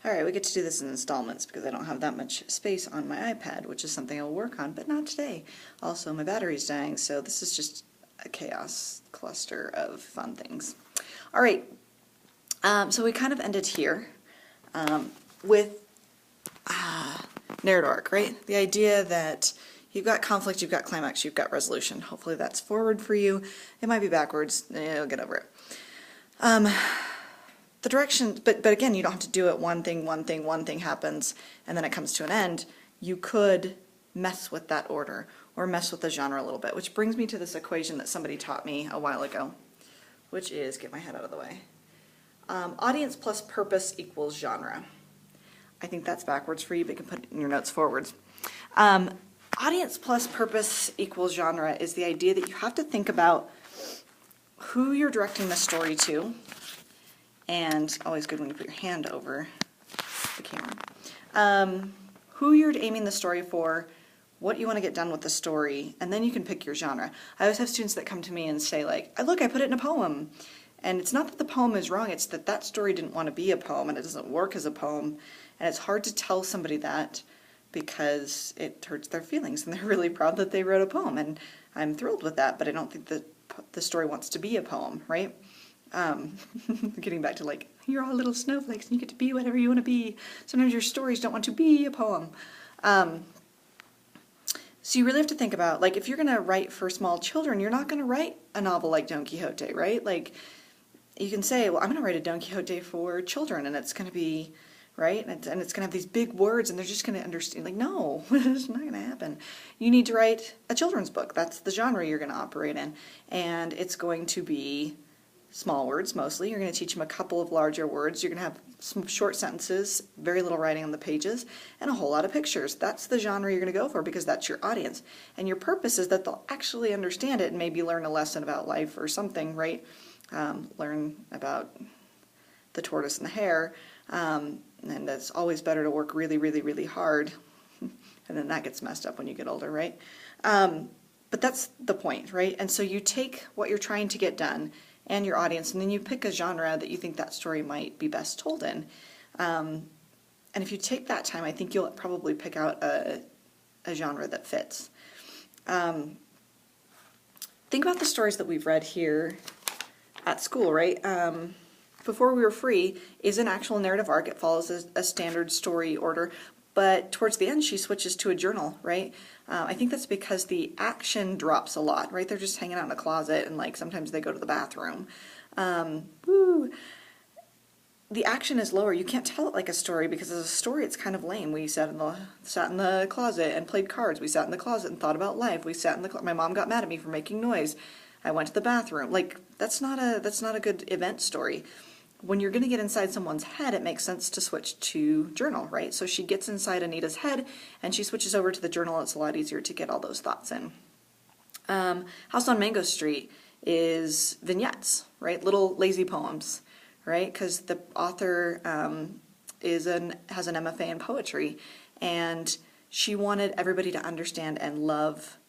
Alright, we get to do this in installments because I don't have that much space on my iPad, which is something I'll work on, but not today. Also, my battery's dying, so this is just a chaos cluster of fun things. Alright, so we kind of ended here with narrative arc, right? The idea that you've got conflict, you've got climax, you've got resolution. Hopefully that's forward for you. It might be backwards. You'll get over it. The direction, but again, you don't have to do it one thing happens, and then it comes to an end. You could mess with that order, or mess with the genre a little bit, which brings me to this equation that somebody taught me a while ago, which is, get my head out of the way, audience plus purpose equals genre. I think that's backwards for you, but you can put it in your notes forwards. Audience plus purpose equals genre is the idea that you have to think about who you're directing the story to, and always good when you put your hand over the camera, who you're aiming the story for, what you want to get done with the story, and then you can pick your genre. I always have students that come to me and say, like, look, I put it in a poem. And it's not that the poem is wrong, it's that that story didn't want to be a poem and it doesn't work as a poem. And it's hard to tell somebody that because it hurts their feelings and they're really proud that they wrote a poem. And I'm thrilled with that, but I don't think that the story wants to be a poem, right? Getting back to, like, you're all little snowflakes and you get to be whatever you want to be. Sometimes your stories don't want to be a poem. So you really have to think about, like, if you're going to write for small children, you're not going to write a novel like Don Quixote, right? Like, you can say, well, I'm going to write a Don Quixote for children, and it's going to be, right? And it's going to have these big words, and they're just going to understand. Like, no, it's not going to happen. You need to write a children's book. That's the genre you're going to operate in. And it's going to be small words mostly. You're going to teach them a couple of larger words. You're going to have some short sentences, very little writing on the pages, and a whole lot of pictures. That's the genre you're going to go for because that's your audience. And your purpose is that they'll actually understand it and maybe learn a lesson about life or something, right? Learn about the tortoise and the hare. And it's always better to work really, really, really hard. And then that gets messed up when you get older, right? But that's the point, right? And so you take what you're trying to get done and your audience, and then you pick a genre that you think that story might be best told in. And if you take that time, I think you'll probably pick out a genre that fits. Think about the stories that we've read here at school, right? Before We Were Free is an actual narrative arc. It follows a standard story order, but towards the end she switches to a journal, right? I think that's because the action drops a lot, right? They're just hanging out in a closet and, like, sometimes they go to the bathroom. The action is lower. You can't tell it like a story because as a story it's kind of lame. We sat in the closet and played cards. We sat in the closet and thought about life. We sat in the my mom got mad at me for making noise. I went to the bathroom. Like, that's not a good event story. When you're going to get inside someone's head, it makes sense to switch to journal, right? So she gets inside Anita's head and she switches over to the journal. It's a lot easier to get all those thoughts in. House on Mango Street is vignettes, right? Little lazy poems, right? Because the author has an MFA in poetry, and she wanted everybody to understand and love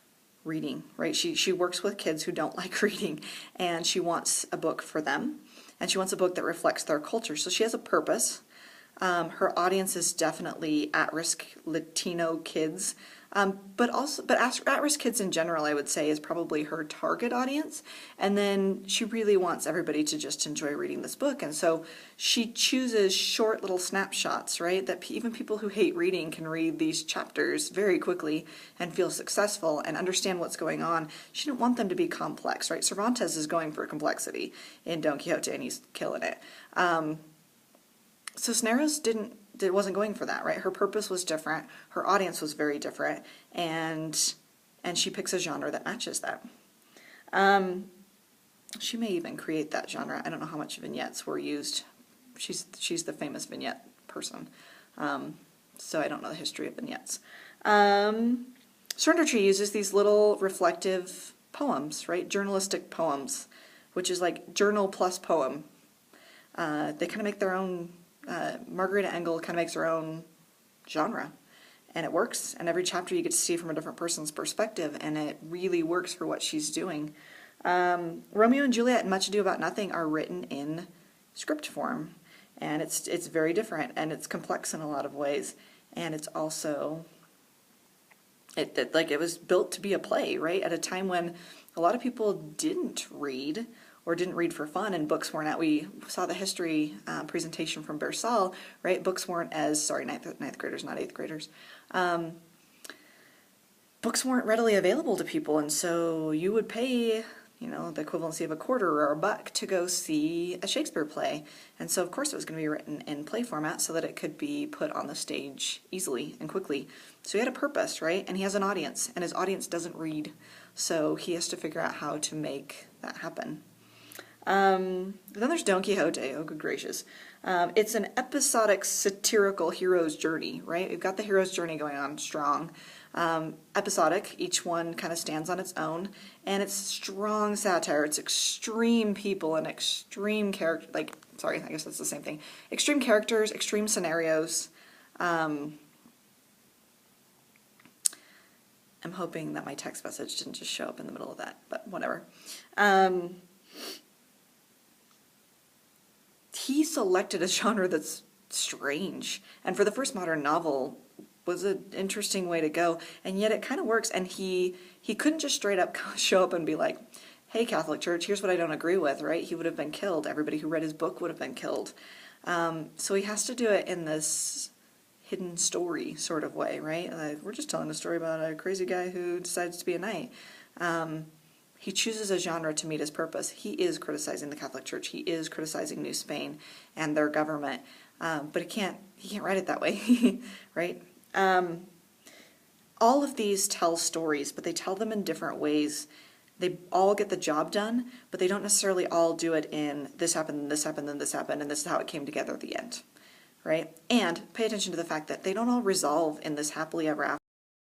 reading, right? She works with kids who don't like reading, and she wants a book for them, and she wants a book that reflects their culture. So she has a purpose. Her audience is definitely at-risk Latino kids, but at-risk kids in general, I would say, is probably her target audience. And then she really wants everybody to just enjoy reading this book, and so she chooses short little snapshots, right? That even people who hate reading can read these chapters very quickly and feel successful and understand what's going on. She didn't want them to be complex, right? Cervantes is going for complexity in Don Quixote, and he's killing it. Cisneros wasn't going for that, right? Her purpose was different, her audience was very different, and she picks a genre that matches that. She may even create that genre. I don't know how much vignettes were used. She's the famous vignette person, so I don't know the history of vignettes. Surrender Tree uses these little reflective poems, right? Journalistic poems, which is like journal plus poem. They kind of make their own. Margarita Engel kind of makes her own genre, and it works, and every chapter you get to see from a different person's perspective, and it really works for what she's doing. Romeo and Juliet and Much Ado About Nothing are written in script form, and it's very different, and it's complex in a lot of ways, and it's also it was built to be a play, right? At a time when a lot of people didn't read or didn't read for fun, and books weren't out. We saw the history presentation from Bersal, right? Books weren't as, sorry, ninth graders, not eighth graders. Books weren't readily available to people, and so you would pay, the equivalency of a quarter or a buck to go see a Shakespeare play. And so, of course, it was going to be written in play format so that it could be put on the stage easily and quickly. So he had a purpose, right? And he has an audience, and his audience doesn't read. So he has to figure out how to make that happen. Then there's Don Quixote. Oh, good gracious. It's an episodic satirical hero's journey, right? We've got the hero's journey going on strong. Episodic, each one kind of stands on its own, and it's strong satire. It's extreme people and extreme character, I guess that's the same thing. Extreme characters, extreme scenarios. I'm hoping that my text message didn't just show up in the middle of that, but whatever. He selected a genre that's strange, and for the first modern novel was an interesting way to go, and yet it kind of works. And he couldn't just straight up show up and be like, hey, Catholic Church, here's what I don't agree with, right? He would have been killed. Everybody who read his book would have been killed. So he has to do it in this hidden story sort of way, right? Like, we're just telling a story about a crazy guy who decides to be a knight. He chooses a genre to meet his purpose. He is criticizing the Catholic Church. He is criticizing New Spain and their government. But he can't write it that way, right? All of these tell stories, but they tell them in different ways. They all get the job done, but they don't necessarily all do it in this happened, this happened, then this happened, and this is how it came together at the end, right? And pay attention to the fact that they don't all resolve in this happily ever after.